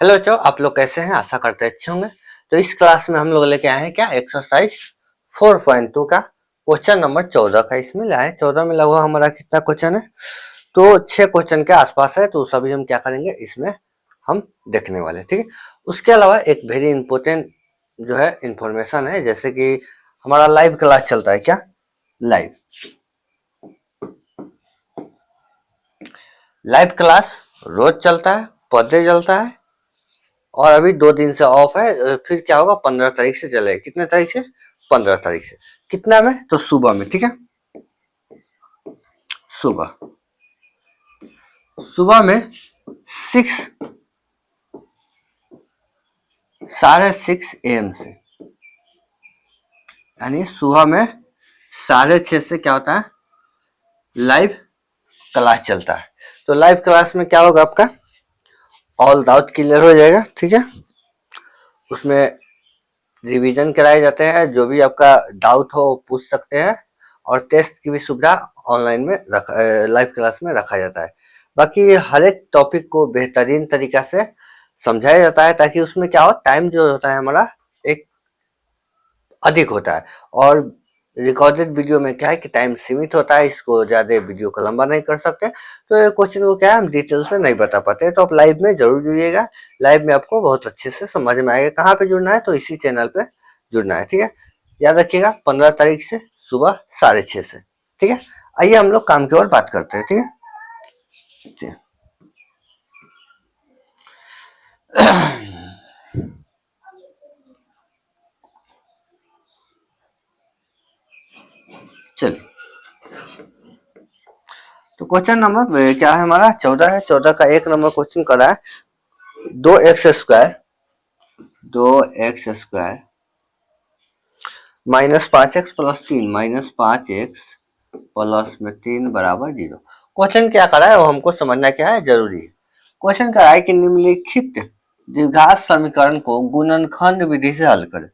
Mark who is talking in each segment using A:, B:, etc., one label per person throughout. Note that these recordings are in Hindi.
A: हेलो बच्चों, आप लोग कैसे हैं? आशा करते हैं अच्छे होंगे। तो इस क्लास में हम लोग लेके आए हैं क्या, एक्सरसाइज 4.2 का क्वेश्चन नंबर 14 का। इसमें लाए 14 में लगभग हमारा कितना क्वेश्चन है, तो 6 क्वेश्चन के आसपास है। तो सभी हम क्या करेंगे, इसमें हम देखने वाले हैं, ठीक है। उसके अलावा एक वेरी इंपॉर्टेंट जो है इंफॉर्मेशन है, जैसे कि हमारा लाइव क्लास चलता है क्या, लाइव लाइव क्लास रोज चलता है, पर डे चलता है। और अभी 2 दिन से ऑफ है, फिर क्या होगा, 15 तारीख से चलेगा। कितने तारीख से? 15 तारीख से। कितना में? तो सुबह में, ठीक है। सुबह सुबह में 6:30 AM से, यानी सुबह में 6:30 से क्या होता है, लाइव क्लास चलता है। तो लाइव क्लास में क्या होगा, आपका ऑल डाउट क्लियर हो जाएगा, ठीक है। उसमें रिवीजन कराए जाते हैं, जो भी आपका डाउट हो पूछ सकते हैं। और टेस्ट की भी सुविधा ऑनलाइन में लाइव क्लास में रखा जाता है। बाकी हर एक टॉपिक को बेहतरीन तरीका से समझाया जाता है, ताकि उसमें क्या हो, टाइम जो होता है हमारा एक अधिक होता है। और रिकॉर्डेड वीडियो में क्या है कि टाइम सीमित होता है, इसको ज्यादा वीडियो को लंबा नहीं कर सकते। तो ये क्वेश्चन को क्या है, हम डिटेल से नहीं बता पाते। तो आप लाइव में जरूर जुड़िएगा, लाइव में आपको बहुत अच्छे से समझ में आएगा। कहाँ पे जुड़ना है, तो इसी चैनल पे जुड़ना है, ठीक है। याद रखिएगा, 15 तारीख से सुबह 6:30 से, ठीक है। आइए हम लोग काम की ओर बात करते हैं, ठीक है। चलिए, तो क्वेश्चन नंबर क्या है हमारा, 14 है। 14 का 1 नंबर क्वेश्चन करा है, 2x square -5x+3 -5x plus में 3 बराबर 0। क्वेश्चन क्या करा है वो हमको समझना क्या है, जरूरी है। क्वेश्चन करा है कि निम्नलिखित द्विघात समीकरण को गुणनखंड विधि से हल करें।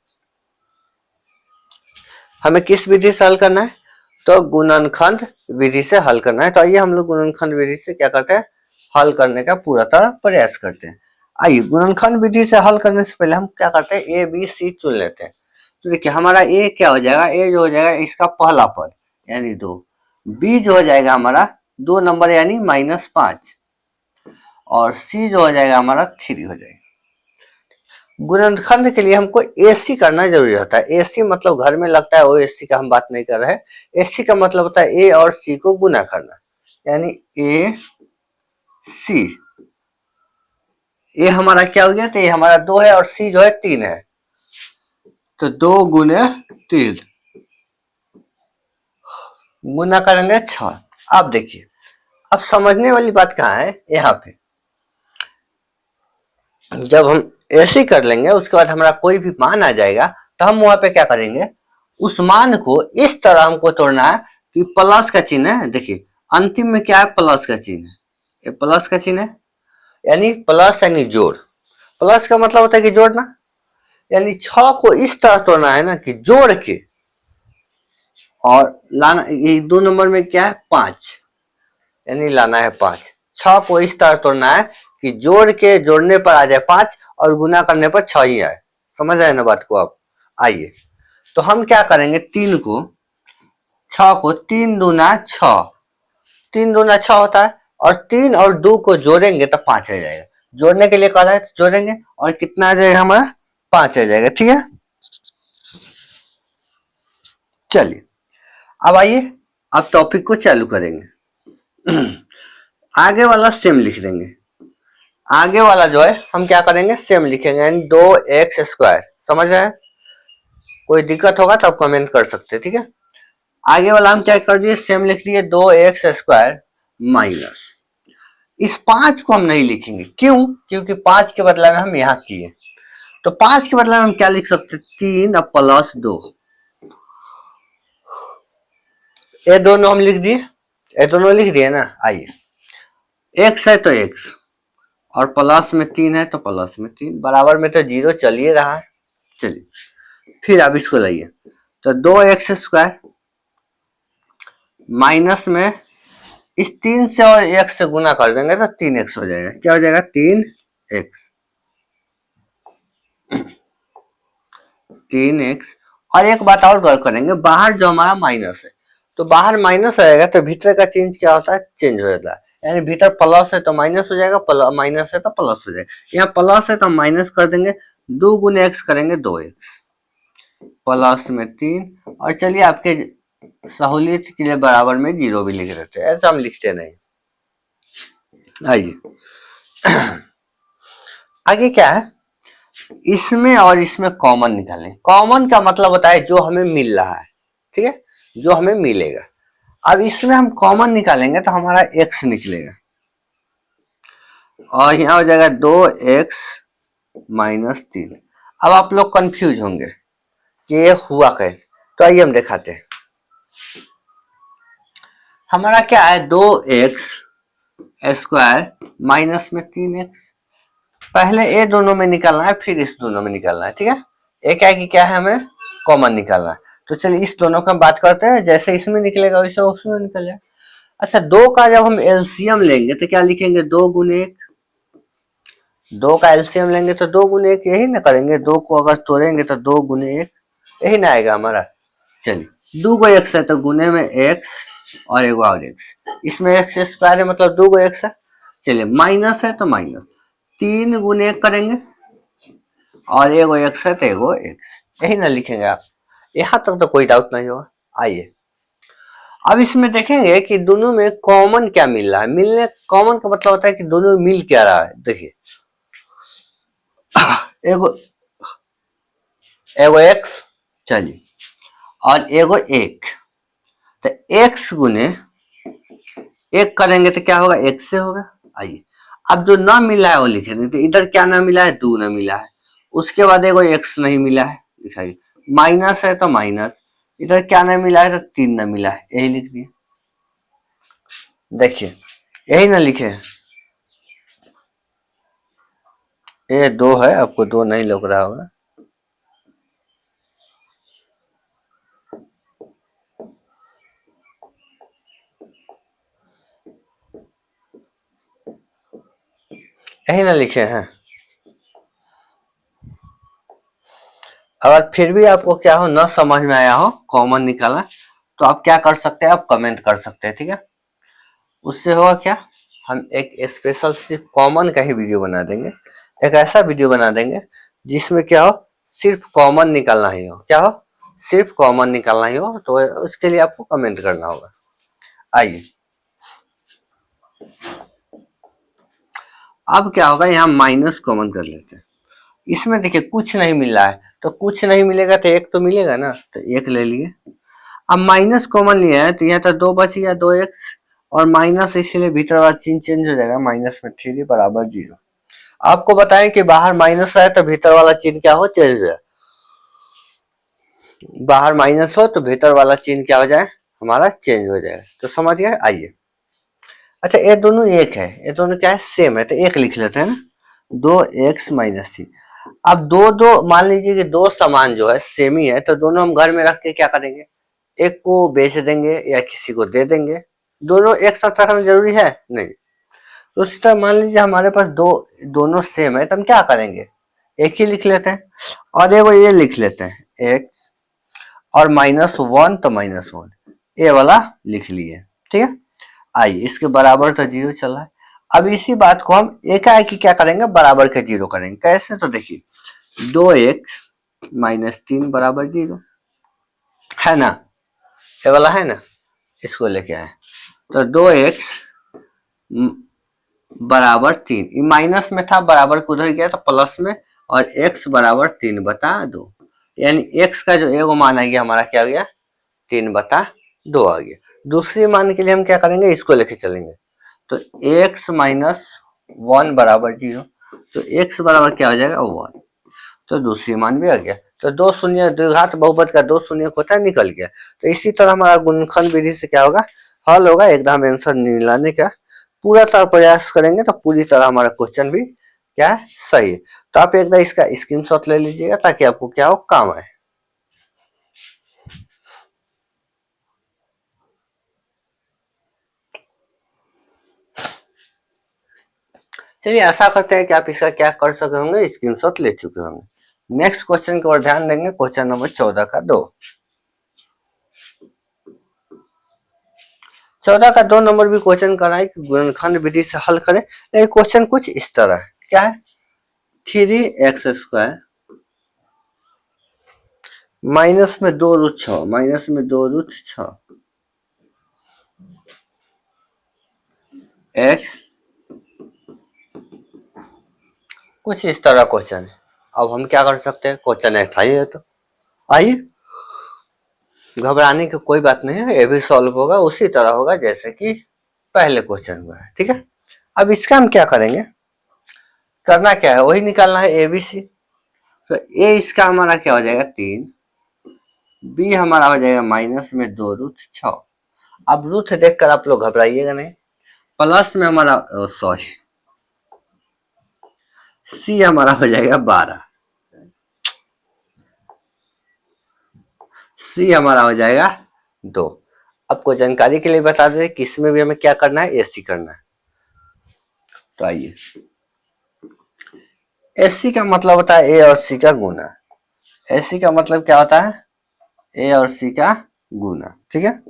A: हमें किस विधि से हल करना है, तो गुणनखंड विधि से हल करना है। तो आइए हम लोग गुणनखंड विधि से क्या करते हैं, हल करने का पूरा तरह प्रयास करते हैं। आइए, गुणनखंड विधि से हल करने से पहले हम क्या करते हैं, ए बी सी चुन लेते हैं। तो देखिए, हमारा ए क्या हो जाएगा, ए जो हो जाएगा इसका पहला पद यानी 2। बी जो हो जाएगा हमारा 2 नंबर यानी -5। और सी जो हो जाएगा हमारा 3 हो जाएगा। गुणनखंड के लिए हमको एसी करना जरूरी होता है। एसी मतलब घर में लगता है वो एसी का हम बात नहीं कर रहे हैं। एसी का मतलब होता है ए और सी को गुना करना, यानी ए सी। ए हमारा क्या हो गया, तो ये हमारा 2 है और सी जो है 3 है। तो 2 × 3 गुना करेंगे 6। अब देखिए, अब समझने वाली बात कहाँ है, यहाँ पे जब हम ऐसे कर लेंगे, उसके बाद हमारा कोई भी मान आ जाएगा, तो हम वहां पे क्या करेंगे, उस मान को इस तरह हमको तोड़ना है कि प्लस का चिन्ह है। देखिए, अंतिम में क्या है, प्लस का चिन्ह है। ये प्लस का चिन्ह है, यानी प्लस यानी जोड़। प्लस का मतलब होता है कि जोड़ना, यानी 6 को इस तरह तोड़ना है ना कि जोड़ के, और लाना, ये 2 नंबर में क्या है, 5, यानी लाना है 5। 6 को इस तरह तोड़ना है कि जोड़ के जोड़ने पर आ जाए 5 और गुना करने पर 6 ही आए। समझ आए ना बात को आप? आइए, तो हम क्या करेंगे, 3 को 6 को 3 दूना 6, 3 दूना 6 होता है। और 3 और 2 को जोड़ेंगे तो 5 आ जाएगा। जोड़ने के लिए कह रहा है, तो जोड़ेंगे और कितना आ जाएगा हमारा, 5 आ जाएगा, ठीक है। चलिए, अब आइए, अब टॉपिक को चालू करेंगे। आगे वाला सेम लिख देंगे। आगे वाला जो है हम क्या करेंगे, सेम लिखेंगे, यानी 2x स्क्वायर। समझ रहे हैं? कोई दिक्कत होगा तो आप कमेंट कर सकते हैं, ठीक है। आगे वाला हम क्या कर दिए, सेम लिख दिए, 2x स्क्वायर माइनस, इस 5 को हम नहीं लिखेंगे। क्यों? क्योंकि 5 के बदला में हम यहाँ किए। तो 5 के बदला में हम क्या लिख सकते, 3 और प्लस 2। ये दोनों हम लिख दिए, ये दोनों लिख दिए ना। आइए, x है तो x, और प्लस में 3 है तो प्लस में 3, बराबर में तो 0 चल ही रहा है। चलिए, फिर अब इसको लाइए, तो 2x स्क्वायर माइनस में इस 3 से और 1 से गुना कर देंगे तो 3x हो जाएगा। क्या हो जाएगा, 3x। 3x। और एक बात और गौर करेंगे, बाहर जो हमारा माइनस है, तो बाहर माइनस आएगा तो भीतर का चेंज क्या होता है, चेंज हो जाता है। यानी भीतर प्लस है तो माइनस हो जाएगा, माइनस है तो प्लस हो जाएगा। यहाँ प्लस है तो हम माइनस कर देंगे, 2 गुने एक्स करेंगे 2x, प्लस में 3। और चलिए आपके सहूलियत के लिए बराबर में 0 भी लिख देते हैं, ऐसा हम लिखते नहीं। आइए आगे क्या है, इसमें और इसमें कॉमन निकालें। कॉमन का मतलब होता है जो हमें मिल रहा है, ठीक है, जो हमें मिलेगा। अब इसमें हम कॉमन निकालेंगे तो हमारा x निकलेगा, और यहाँ हो जाएगा 2x-3। अब आप लोग कंफ्यूज होंगे कि ये हुआ कैसे, तो आइए हम दिखाते हैं। हमारा क्या है, 2x² माइनस में 3x। पहले ये दोनों में निकालना है, फिर इस दोनों में निकालना है, ठीक है। एक है कि क्या है, हमें कॉमन निकालना है। तो चलिए इस दोनों का बात करते हैं, जैसे इसमें निकलेगा वैसे उसमें निकल जाए। अच्छा, 2 का जब हम एलसीएम लेंगे तो क्या लिखेंगे, 2 गुने 1। 2 का एलसीएम लेंगे तो 2 गुने 1 यही ना करेंगे, 2 को अगर तोड़ेंगे तो 2 गुने 1 यही ना आएगा हमारा। चलिए 2 को x है तो गुने में x और एक और x, इसमें x² है मतलब 2 को x है। चलिए माइनस है तो माइनस 3 गुने 1 करेंगे, और एगो x है तो एगो x, यही ना लिखेंगे आप। यहां तक तो कोई डाउट नहीं होगा। आइए अब इसमें देखेंगे कि दोनों में कॉमन क्या मिल रहा है। मिलने कॉमन का मतलब होता है कि दोनों में मिल क्या रहा है। देखिए एगो एगो x, चलिए, और एगो 1, तो x गुने 1 करेंगे तो क्या होगा, x से होगा। आइए अब जो ना मिला है वो लिखेंगे, तो इधर क्या ना मिला है, 2 ना मिला है। उसके बाद एगो x नहीं मिला है, दिखाइए माइनस है तो माइनस, इधर क्या ना मिला है तो 3 ना मिला है, यही लिख दिए। देखिए यही ना लिखे हैं, ये 2 है, आपको 2 नहीं लग रहा होगा। यही ना लिखे हैं। अगर फिर भी आपको क्या हो ना समझ में आया हो, कॉमन निकाला, तो आप क्या कर सकते हैं, आप कमेंट कर सकते हैं, ठीक है। उससे होगा क्या, हम एक स्पेशल सिर्फ कॉमन का ही वीडियो बना देंगे। एक ऐसा वीडियो बना देंगे जिसमें क्या हो, सिर्फ कॉमन निकालना ही हो, क्या हो, सिर्फ कॉमन निकालना ही हो। तो उसके लिए आपको कमेंट करना होगा। आइए अब क्या होगा, यहाँ माइनस कॉमन कर लेते हैं। इसमें देखिए कुछ नहीं मिल रहा है, तो कुछ नहीं मिलेगा तो एक तो मिलेगा ना, तो एक ले लिए। अब माइनस कॉमन लिया है तो यहाँ तो 2 बच गया, 2x, और माइनस इसलिए भीतर वाला चिन्ह चेंज हो जाएगा, माइनस में 3 बराबर 0। आपको बताएं कि बाहर माइनस है तो भीतर वाला चिन्ह क्या हो, चेंज हो जाए। बाहर माइनस हो तो भीतर वाला चिन्ह क्या हो जाए, हमारा चेंज हो जाए। तो समझ गए। आइए अच्छा, ये दोनों एक है, ये दोनों क्या है, सेम है, तो एक लिख लेते हैं ना, 2x-3। अब दो दो मान लीजिए कि दो समान जो है सेम ही है, तो दोनों हम घर में रख के क्या करेंगे, एक को बेच देंगे या किसी को दे देंगे। दोनों एक साथ रखना जरूरी है नहीं। तो उसी तरह मान लीजिए हमारे पास दोनों सेम है, तो हम क्या करेंगे, एक ही लिख लेते हैं, और एगो ये लिख लेते हैं x, और -1 तो -1, ये वाला लिख लिए, ठीक है। आइए इसके बराबर तो 0 चल रहा है। अब इसी बात को हम एकाएकी क्या करेंगे, बराबर के 0 करेंगे। कैसे, तो देखिए 2x-3 बराबर 0 है ना, ये वाला है ना, इसको लेके आए, तो 2x बराबर 3, माइनस में था, बराबर को उधर गया तो प्लस में, और x बराबर 3/2, यानी x का जो एगो मान आ गया हमारा क्या आ गया, 3/2 आ गया। दूसरी मान के लिए हम क्या करेंगे, इसको लेके चलेंगे, तो x-1 बराबर 0, तो x बराबर क्या हो जाएगा, 1। तो दूसरी मान भी आ गया। तो दो शून्य द्विघात बहुपद का 2 शून्य होता है, निकल गया। तो इसी तरह हमारा गुणनखंड विधि से क्या होगा, हल होगा। एकदम आंसर निकालने का पूरा तरह प्रयास करेंगे तो पूरी तरह हमारा क्वेश्चन भी क्या है, सही है। तो आप एक बार इसका स्क्रीनशॉट ले लीजिएगा ताकि आपको क्या हो, काम आए। चलिए आशा करते हैं कि आप इसका क्या कर सके होंगे, स्क्रीनशॉट ले चुके होंगे। नेक्स्ट क्वेश्चन की ओर ध्यान देंगे, क्वेश्चन नंबर 14 का 2। 14 का 2 नंबर भी क्वेश्चन कर रहा है कि गुणनखंड विधि से हल करें, लेकिन क्वेश्चन कुछ इस तरह है। क्या है? 3x² माइनस में 2√6 माइनस में 2√6 x, कुछ इस तरह क्वेश्चन है। अब हम क्या कर सकते हैं, क्वेश्चन ऐसा ही है तो आइए, घबराने की कोई बात नहीं है, ये भी सॉल्व होगा उसी तरह होगा जैसे कि पहले क्वेश्चन हुआ है। ठीक है, अब इसका हम क्या करेंगे, करना क्या है, वही निकालना है ABC। तो ए इसका हमारा क्या हो जाएगा 3, बी हमारा हो जाएगा माइनस में 2√6। अब रूट देखकर आप लोग घबराइएगा नहीं, प्लस में हमारा सॉरी सी हमारा हो जाएगा 12, सी हमारा हो जाएगा 2। आपको जानकारी के लिए बता दें कि इसमें भी हमें क्या करना है, एसी करना है। तो आइए, एसी का मतलब होता है ए और सी का गुना। एसी का मतलब क्या होता है, ए और सी का गुना। ठीक है,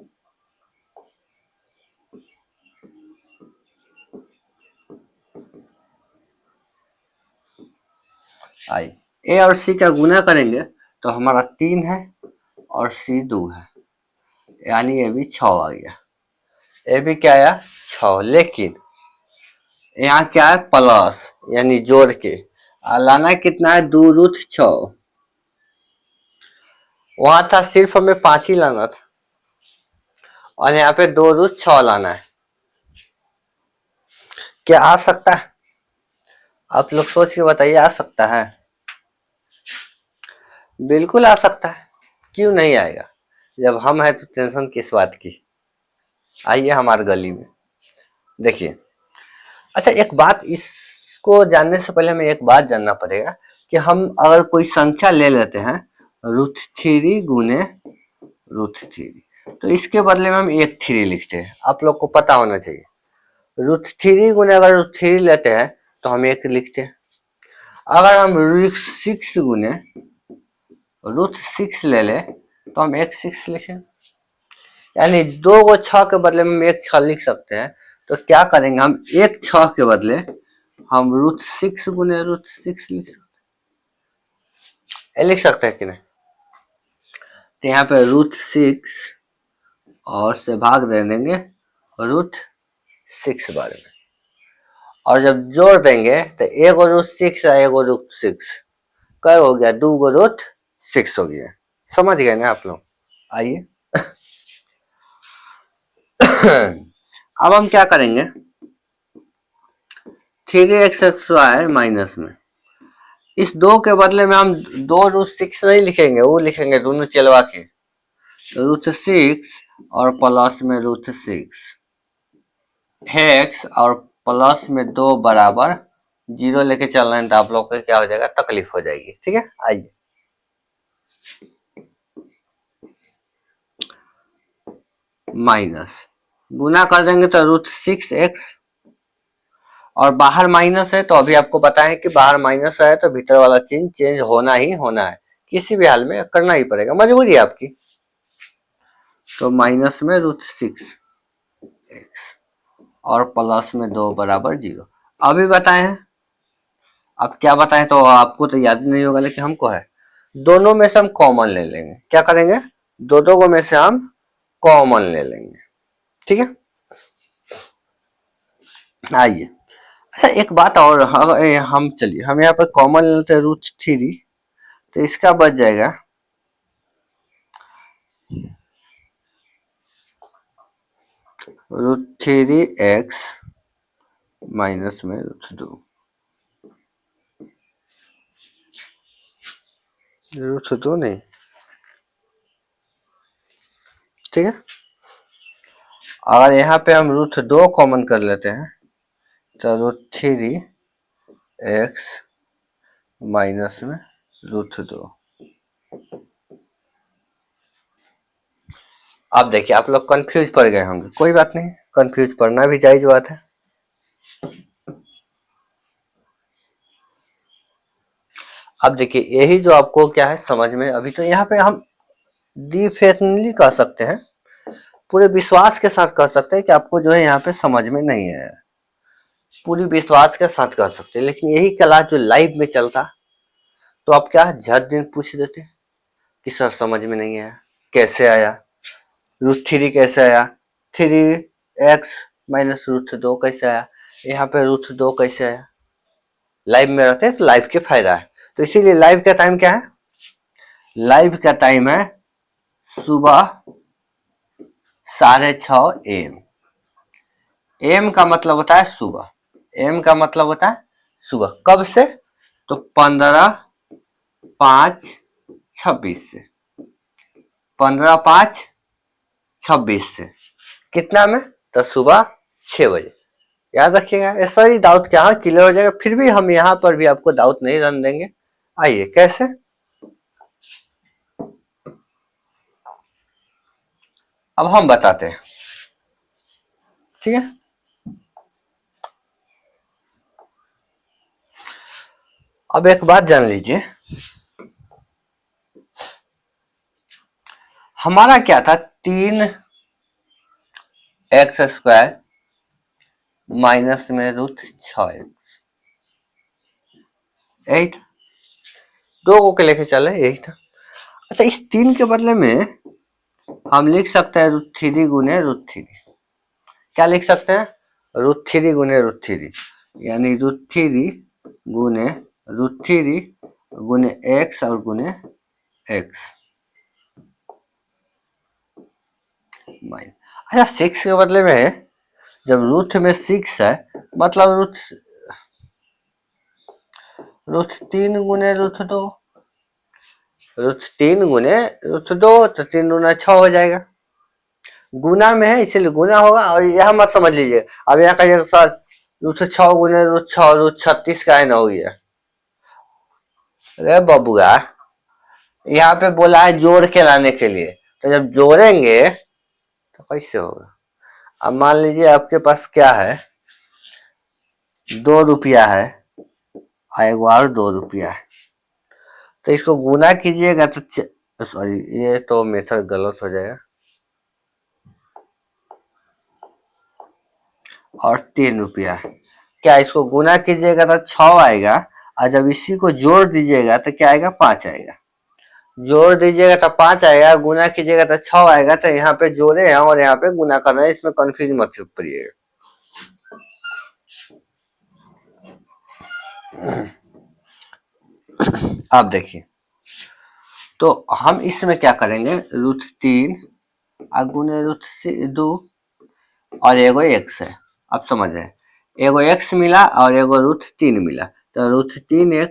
A: आइए, ए और सी का गुना करेंगे तो हमारा 3 है और सी 2 है, यानी ये भी 6 आ गया। ये भी क्या आया 6, लेकिन यहाँ क्या है प्लस, यानी जोड़ के लाना कितना है 2√6। वहां था सिर्फ हमें 5 ही लाना था और यहाँ पे 2√6 लाना है। क्या आ सकता है, आप लोग सोच के बताइए, आ सकता है? बिल्कुल आ सकता है, क्यों नहीं आएगा, जब हम है तो टेंशन किस बात की। आइए हमारे गली में देखिए। अच्छा, एक बात, इसको जानने से पहले हमें एक बात जानना पड़ेगा कि हम अगर कोई संख्या ले लेते हैं √3 गुने √3, तो इसके बदले में हम 1 3 लिखते हैं। आप लोग को पता होना चाहिए, √3 गुने अगर √3 लेते हैं तो हम 1 लिखते हैं। अगर हम √6 गुने √6 ले ले तो हम 1 6 लिखें, यानी 2 को 6 के बदले में हम 1 6 लिख सकते हैं। तो क्या करेंगे, हम 1 6 के बदले हम √6 गुने √6 लिख सकते हैं कि नहीं। तो यहाँ पे √6 और से भाग दे देंगे √6 बार में, और जब जोड़ देंगे तो 1 √6 और 1 √6 क्या हो गया, 2 √6 हो गया। समझ गए ना आप लोग। आइए अब हम क्या करेंगे, 3x² माइनस में इस 2 के बदले में हम 2√6 नहीं लिखेंगे, वो लिखेंगे दोनों चलवा के √6 और प्लस में √6 x और प्लस में 2 बराबर 0 लेके चल रहे हैं, तो आप लोग को क्या हो जाएगा, तकलीफ हो जाएगी। ठीक है, आइए माइनस गुना कर देंगे तो √6x, और बाहर माइनस है तो अभी आपको पता है कि बाहर माइनस है तो भीतर वाला चिन्ह चेंज होना ही होना है, किसी भी हाल में करना ही पड़ेगा, मजबूरी है आपकी। तो माइनस में √6x और प्लस में 2 बराबर 0। अभी बताए हैं, अब क्या बताएं तो आपको तो याद नहीं होगा, लेकिन हमको है। दोनों में से हम कॉमन ले लेंगे, क्या करेंगे, दो में से हम कॉमन ले लेंगे। ठीक है, आइए। अच्छा, एक बात और, हम चलिए हम यहाँ पर कॉमन लेते हैं √3, तो इसका बच जाएगा √3x माइनस में √2, √2 नहीं। ठीक है, अगर यहाँ पे हम √2 कॉमन कर लेते हैं तो √3x माइनस में √2। अब देखिए, आप लोग कंफ्यूज पड़ गए होंगे, कोई बात नहीं, कंफ्यूज पड़ना भी जायज बात है। अब देखिए यही जो आपको क्या है समझ में, अभी तो यहाँ पे हम डिफिनेटली कह सकते हैं, पूरे विश्वास के साथ कह सकते हैं कि आपको जो है यहाँ पे समझ में नहीं है, पूरी विश्वास के साथ कह सकते हैं। लेकिन यही क्लास जो लाइव में चलता तो आप क्या झट दिन पूछ देते कि सर समझ में नहीं आया, कैसे आया, रूट थ्री कैसे आया, थ्री एक्स माइनस रूट दो कैसे आया, यहाँ पे रूट दो कैसे आया। लाइव में रहते हैं तो लाइव के फायदा है। तो इसीलिए लाइव का टाइम क्या है, लाइव का टाइम है सुबह 6:30 AM। एम का मतलब होता है सुबह, एम का मतलब होता है सुबह। कब से, तो 15/5/26 से, 15/5/26 से कितना में, तो सुबह 6 बजे। याद रखिएगा, ये सारी डाउट क्या क्लियर हो जाएगा। फिर भी हम यहाँ पर भी आपको डाउट नहीं रन देंगे। आइए कैसे, अब हम बताते हैं, ठीक है। अब एक बात जान लीजिए, हमारा क्या था, 3x² माइनस में √6x, 8, दो को लेके चले, यही था। अच्छा, इस 3 के बदले में हम लिख सकते हैं √3 गुने √3। क्या लिख सकते हैं, √3 गुने √3, यानी √3 गुने √3 गुने x और गुने x माइनस। अच्छा, 6 के बदले में जब रूट में 6 है, मतलब √3 गुने √2, √3 गुने √2, तो 3×2=6 हो जाएगा। गुना में है इसलिए गुना होगा। और यह मत समझ लीजिए, अब यहाँ कहिए सर √6 गुने √6 √36 का है ना हो गया। अरे बबुआ, यहाँ पे बोला है जोड़ के लाने के लिए, तो जब जोड़ेंगे तो कैसे होगा। अब मान लीजिए आपके पास क्या है, 2 रुपया है और एक और 2 रुपया है, तो इसको गुना कीजिएगा तो सॉरी, ये तो मेथड गलत हो जाएगा, और 3 रुपया है। क्या इसको गुना कीजिएगा तो 6 आएगा, और जब इसी को जोड़ दीजिएगा तो क्या आएगा, 5 आएगा। जोड़ दीजिएगा तो 5 आएगा, गुना कीजिएगा तो 6 आएगा। तो यहाँ पे जोड़े हैं और यहाँ पे गुना कर रहे हैं, इसमें कंफ्यूज मत करिएगा। आप देखिए, तो हम इसमें क्या करेंगे, √3 गुने √2 और एगो x है। अब समझ रहे हैं, एगो x मिला और एगो √3 मिला, तो √3x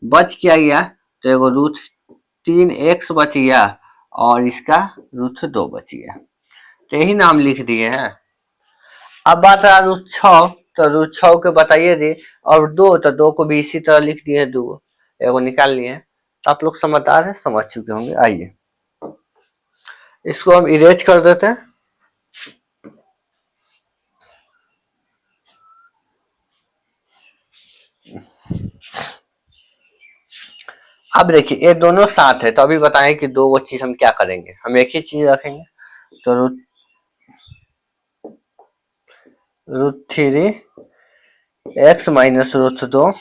A: बच क्या गया, तो एगो √3x बच गया और इसका √2 बच गया। तो यही नाम लिख दिए हैं। अब बात रहा √6, तो √6 के बताइए दी, और 2, तो 2 को भी इसी तरह लिख दिए, 2 एगो निकाल लिए। तो आप लोग समझदार है, समझ चुके होंगे। आइए इसको हम इरेज कर देते हैं। अब देखिए ये दोनों साथ है, तो अभी बताएं कि दो वो चीज हम क्या करेंगे, हम एक ही चीज रखेंगे। तो √3 x माइनस √2,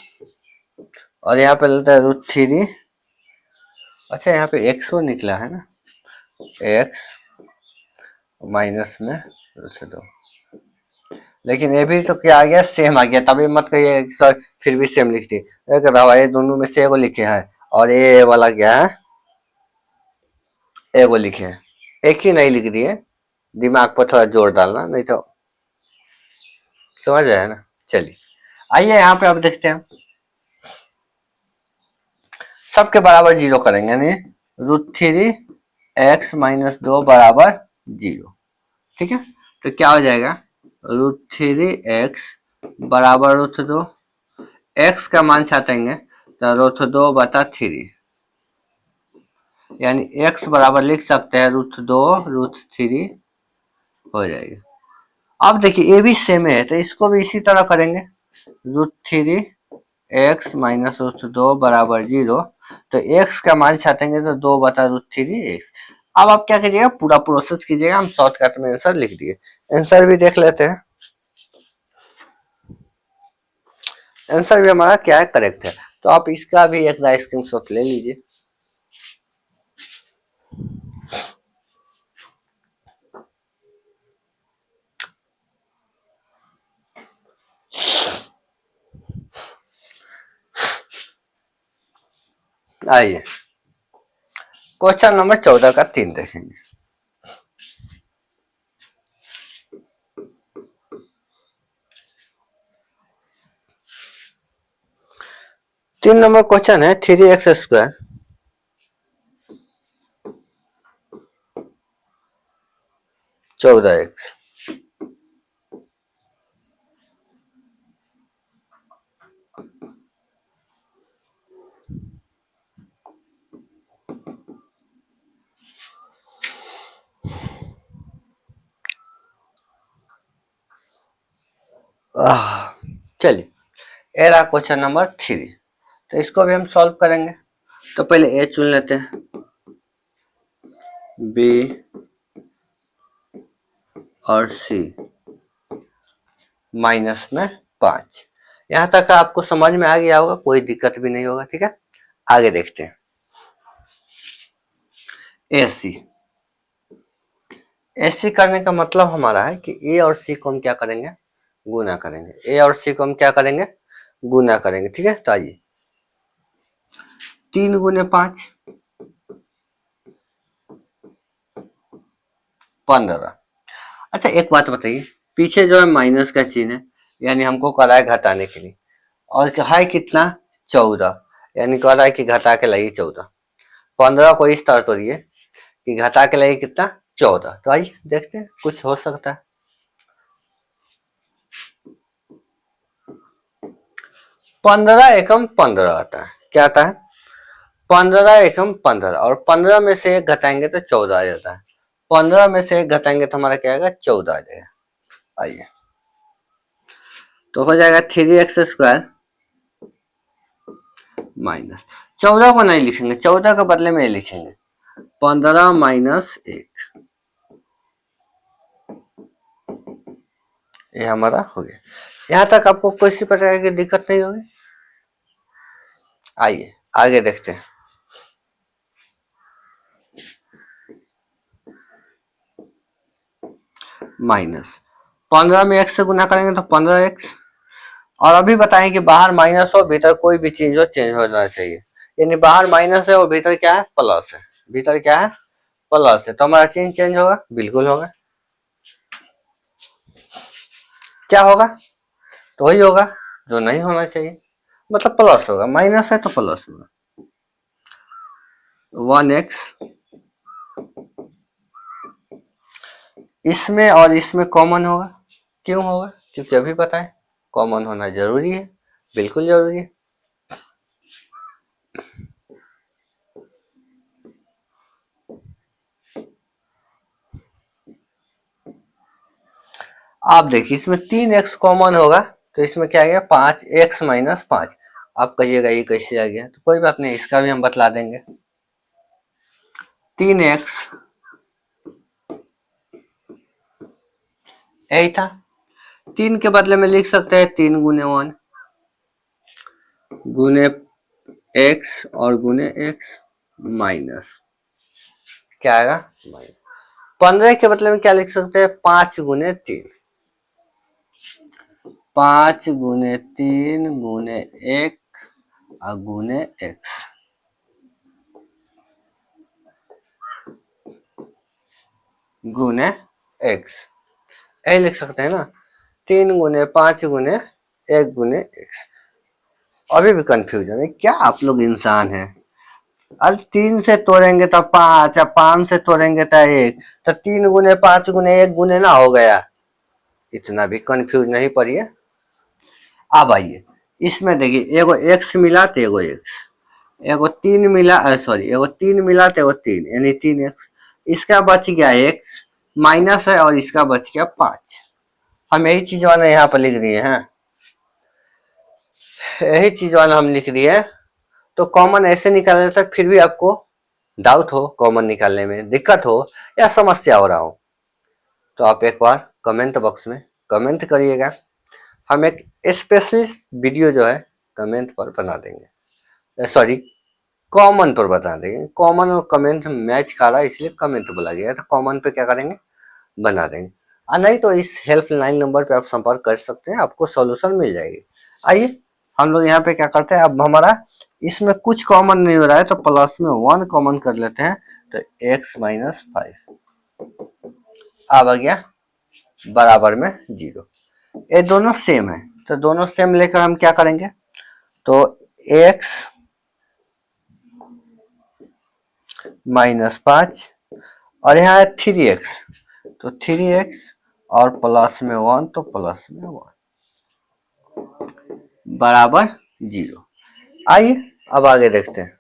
A: और यहाँ पे लेता है √3, अच्छा यहाँ पे x वो निकला है ना, x माइनस में √2, लेकिन ये भी तो क्या आ गया, सेम आ गया। तभी मत कहिए सर फिर भी सेम लिख दिए, ये दोनों में से एगो लिखे हैं और ये वाला क्या है, एगो लिखे हैं, एक ही नहीं लिख दिए। दिमाग पर थोड़ा जोर डालना, नहीं तो समझ रहे ना। चलिए आइए यहाँ पे अब देखते हैं, सबके बराबर 0 करेंगे, यानी √3 x माइनस 2 बराबर 0। ठीक है, तो क्या हो जाएगा, √3 x बराबर √2, x का मान छाटेंगे तो √2/3, यानी x बराबर लिख सकते हैं √2/3 हो जाएगा। अब देखिए ये भी सेम है, तो इसको भी इसी तरह करेंगे, √3 एक्स माइनस रूट 2 बराबर 0। तो एक्स का मान छाटेंगे तो 2/√3 एक्स। अब आप क्या कीजिएगा, पूरा प्रोसेस कीजिएगा। हम शॉर्टकट में आंसर लिख दिए। आंसर भी देख लेते हैं। आंसर भी हमारा क्या है, करेक्ट है। तो आप इसका भी एक स्क्रीनशॉट ले लीजिए। आइए क्वेश्चन नंबर 14 का 3 देखेंगे। 3 नंबर क्वेश्चन है 3x² 14x। चलिए, ये रहा क्वेश्चन नंबर 3। तो इसको भी हम सॉल्व करेंगे। तो पहले ए चुन लेते हैं, बी और सी माइनस में 5। यहां तक आपको समझ में आ गया होगा, कोई दिक्कत भी नहीं होगा। ठीक है, आगे देखते हैं। एसी करने का मतलब हमारा है कि ए और सी को हम क्या करेंगे, गुना करेंगे। ए और सी को हम क्या करेंगे, गुना करेंगे। ठीक है, तो आइए 3 गुने 5 15। अच्छा एक बात बताइए, पीछे जो है माइनस का चिन्ह है, यानी हमको करा है घटाने के लिए, और है कितना 14, यानी कह रहा है कि घटा के लाइए 14। 15 को इस तरह तोड़िए कि घटा के लाइए कितना 14। तो आइए देखते हैं, कुछ हो सकता है। 15 एकम 15 आता है। क्या आता है, 15 एकम 15, और 15 में से एक घटाएंगे तो 14 आ जाता है। 15 में से एक घटाएंगे तो हमारा क्या आएगा, 14 आ जाएगा। आइए तो हो जाएगा 3x² माइनस 14 को नहीं लिखेंगे, 14 के बदले में ये लिखेंगे 15 माइनस 1। ये हमारा हो गया। यहाँ तक आपको किसी प्रकार की दिक्कत नहीं होगी। आइए आगे देखते हैं। माइनस 15 में x से गुना करेंगे तो 15x। और अभी बताएं कि बाहर माइनस हो, भीतर कोई भी चीज हो, चेंज हो जाना चाहिए। यानी बाहर माइनस है और भीतर क्या है, प्लस है। भीतर क्या है, प्लस है। तो हमारा चिन्ह चेंज होगा, बिल्कुल होगा। क्या होगा, तो वही होगा जो नहीं होना चाहिए, मतलब प्लस होगा। माइनस है तो प्लस होगा। 1x इसमें और इसमें कॉमन होगा। क्यों होगा, क्योंकि अभी पता है कॉमन होना जरूरी है, बिल्कुल जरूरी है। आप देखिए इसमें 3x कॉमन होगा, तो इसमें क्या आ गया 5x माइनस 5। आप कहिएगा ये कैसे आ गया, तो कोई बात नहीं, इसका भी हम बतला देंगे। 3x यही था। 3 के बदले में लिख सकते हैं 3 गुने 1 गुने x और गुने x माइनस क्या आएगा, 15 के बदले में क्या लिख सकते हैं, 5 गुने 3। 5 गुने 3 गुने 1 और गुने x गुने x, यही लिख सकते हैं ना। 3 गुने 5 गुने 1 गुने x। अभी भी कंफ्यूजन है क्या, आप लोग इंसान हैं। अब 3 से तोड़ेंगे तो 5, अब 5 से तोड़ेंगे तो 1, तो 3 गुने 5 गुने 1 गुने ना हो गया। इतना भी कंफ्यूज नहीं पड़िए। अब आइए इसमें देखिए, एगो x मिला तो एगो x, एगो 3 मिला, सॉरी एगो 3 मिला तो एगो 3, यानी 3x। इसका बच गया x माइनस है, और इसका बच गया 5। हम यही चीज वाला यहाँ पर लिख दिए हैं। यही चीज वाला हम लिख दिए। तो कॉमन ऐसे निकाला जाता है, फिर भी आपको डाउट हो, कॉमन निकालने में दिक्कत हो या समस्या हो रहा हो, तो आप एक बार कमेंट बॉक्स में कमेंट करिएगा। हम एक स्पेशलिस्ट वीडियो जो है कमेंट पर बना देंगे, सॉरी कॉमन पर बता देंगे। कॉमन और कमेंट मैच कर रहा है इसलिए कमेंट बोला गया है, तो कॉमन पे क्या करेंगे, बना देंगे। और नहीं तो इस हेल्पलाइन नंबर पे आप संपर्क कर सकते हैं, आपको सॉल्यूशन मिल जाएगी। आइए हम लोग यहाँ पे क्या करते हैं, अब हमारा इसमें कुछ कॉमन नहीं हो रहा है तो प्लस में 1 कॉमन कर लेते हैं, तो x-5 अब आ गया बराबर में 0। ये दोनों सेम है, तो दोनों सेम लेकर हम क्या करेंगे, तो x-5 और यहाँ है 3x, तो 3x और प्लस में 1 तो प्लस में 1 बराबर 0। आइए अब आगे देखते हैं।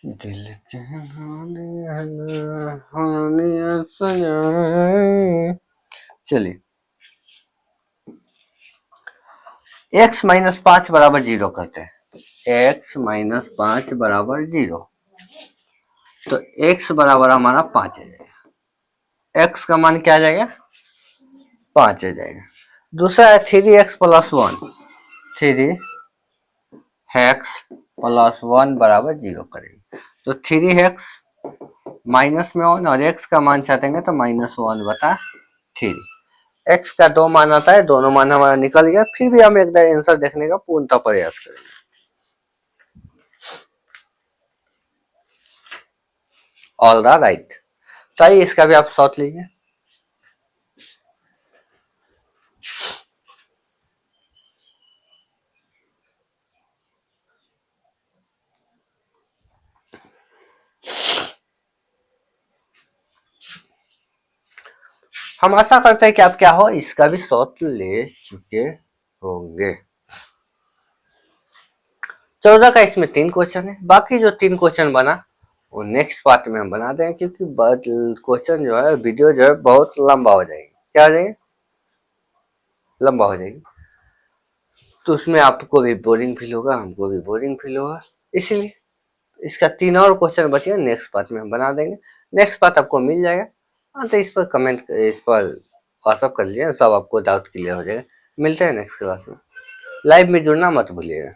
A: दिल के चलिए x-5 बराबर 0 करते हैं। x-5 बराबर 0, तो x बराबर हमारा 5 आ जाएगा। x का मान क्या आ जाएगा, 5 आ जाएगा। दूसरा है 3x प्लस 1, 3x प्लस 1 बराबर 0 करेंगे, तो 3x माइनस में 1 और x का मान चाहते तो -1/3। x का 2 मान आता है, दोनों मान हमारा निकल गया, फिर भी हम एक आंसर देखने का पूर्णतः प्रयास करेंगे। ऑल द राइट, तो आइए इसका भी आप शॉर्ट लीजिए। हम आशा करते हैं कि आप क्या हो, इसका भी शॉर्ट ले चुके होंगे। 14 का इसमें 3 क्वेश्चन है, बाकी जो 3 क्वेश्चन बना वो नेक्स्ट पार्ट में हम बना देंगे, क्योंकि क्वेश्चन जो है, वीडियो जो है बहुत लंबा हो जाएगी। क्या हो जाएगी, लंबा हो जाएगी, तो उसमें आपको भी बोरिंग फील होगा, हमको भी बोरिंग फील होगा, इसलिए इसका 3 और क्वेश्चन बचे, नेक्स्ट पार्ट में हम बना देंगे। नेक्स्ट पार्ट आपको मिल जाएगा। हाँ, तो इस पर कमेंट, इस पर व्हाट्सअप कर लीजिए, सब आपको डाउट क्लियर हो जाएगा। मिलते हैं नेक्स्ट क्लास में। लाइव में जुड़ना मत भूलिएगा।